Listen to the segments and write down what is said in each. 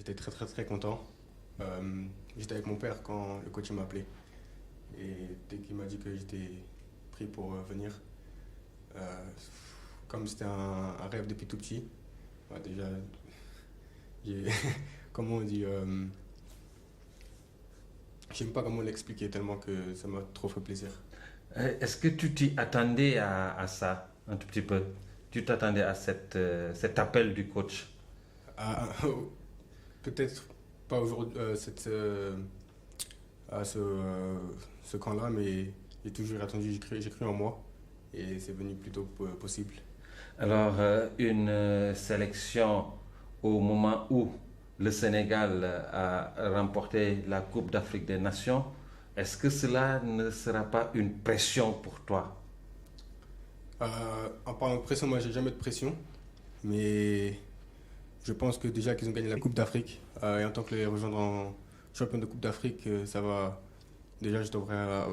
j'étais très très très content. J'étais avec mon père quand le coach m'a appelé. Et dès qu'il m'a dit que j'étais pris pour venir, euh, comme c'était un rêve depuis tout petit, bah, déjà, j'ai, comment on dit, je sais même pas comment l'expliquer tellement que ça m'a trop fait plaisir. Est-ce que tu t'y attendais à ça un tout petit peu? Tu t'attendais à cet appel du coach? Ah, peut-être pas aujourd'hui, à ce camp-là, mais j'ai toujours attendu, j'ai cru en moi et c'est venu plutôt possible. Alors, une sélection au moment où le Sénégal a remporté la Coupe d'Afrique des Nations, est-ce que cela ne sera pas une pression pour toi? En parlant de pression, moi j'ai jamais de pression, mais je pense que déjà qu'ils ont gagné la Coupe d'Afrique et en tant que les rejoindre en champion de Coupe d'Afrique, ça va. Déjà, je devrais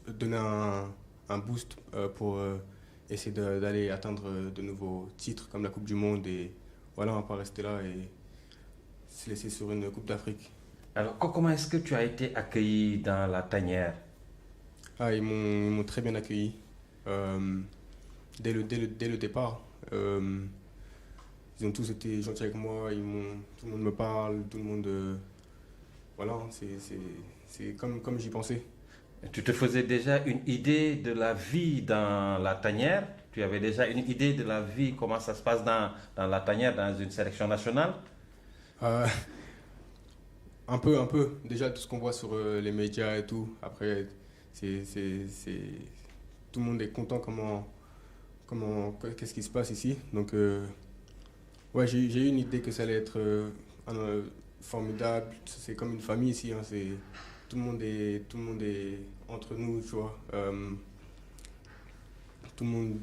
donner un boost pour essayer d'aller atteindre de nouveaux titres comme la Coupe du Monde et voilà, on va pas rester là et se laisser sur une Coupe d'Afrique. Alors, comment est-ce que tu as été accueilli dans la tanière? Ah, ils m'ont très bien accueilli euh, dès le départ. Ils ont tous été gentils avec moi, tout le monde me parle, tout le monde. Voilà, c'est comme j'y pensais. Tu te faisais déjà une idée de la vie dans la tanière? Tu avais déjà une idée de la vie, comment ça se passe dans la tanière, dans une sélection nationale? Euh, un peu. Déjà, tout ce qu'on voit sur les médias et tout. Après, c'est tout le monde est content qu'est-ce qui se passe ici. Donc, ouais, j'ai eu une idée que ça allait être formidable. C'est comme une famille ici. Hein, tout le monde est entre nous, tu vois. Tout le monde,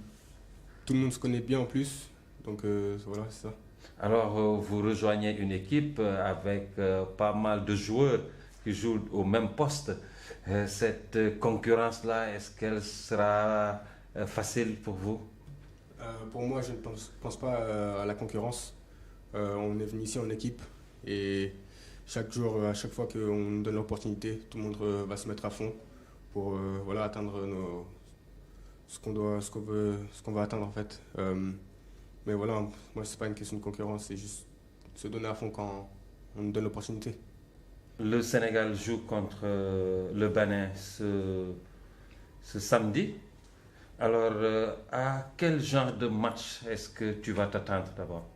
tout le monde se connaît bien en plus. Donc, voilà, c'est ça. Alors, vous rejoignez une équipe avec pas mal de joueurs qui jouent au même poste. Cette concurrence-là, est-ce qu'elle sera facile pour vous? Pour moi, je ne pense pas à la concurrence. On est venu ici en équipe et chaque jour, à chaque fois qu'on nous donne l'opportunité, tout le monde va se mettre à fond pour voilà, atteindre ce qu'on veut, ce qu'on va atteindre en fait. Mais voilà, moi, c'est pas une question de concurrence, c'est juste se donner à fond quand on nous donne l'opportunité. Le Sénégal joue contre le Bénin ce samedi. Alors, à quel genre de match est-ce que tu vas t'attendre d'abord?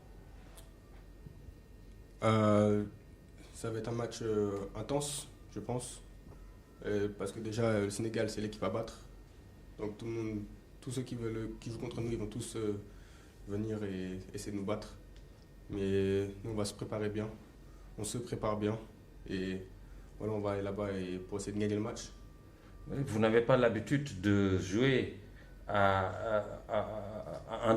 Euh, Ça va être un match intense, je pense, parce que déjà, le Sénégal, c'est l'équipe à battre. Donc tout le monde, tous ceux qui jouent contre nous, ils vont tous venir et essayer de nous battre. Mais nous, on va se préparer bien. On se prépare bien. Et voilà, on va aller là-bas et pour essayer de gagner le match. Vous n'avez pas l'habitude de jouer en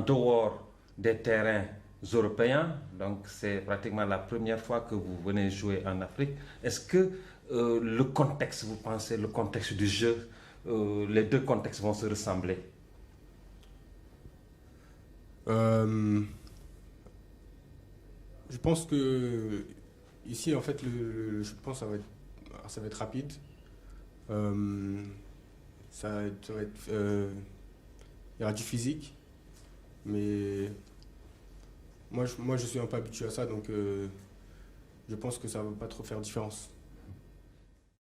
dehors des terrains européens, donc c'est pratiquement la première fois que vous venez jouer en Afrique. Est-ce que le contexte, vous pensez, le contexte du jeu, les deux contextes vont se ressembler? Euh, je pense que ici, en fait, je pense que ça va être rapide. Euh, ça va être, il y aura du physique, mais moi, je suis un peu habitué à ça, donc je pense que ça va pas trop faire différence.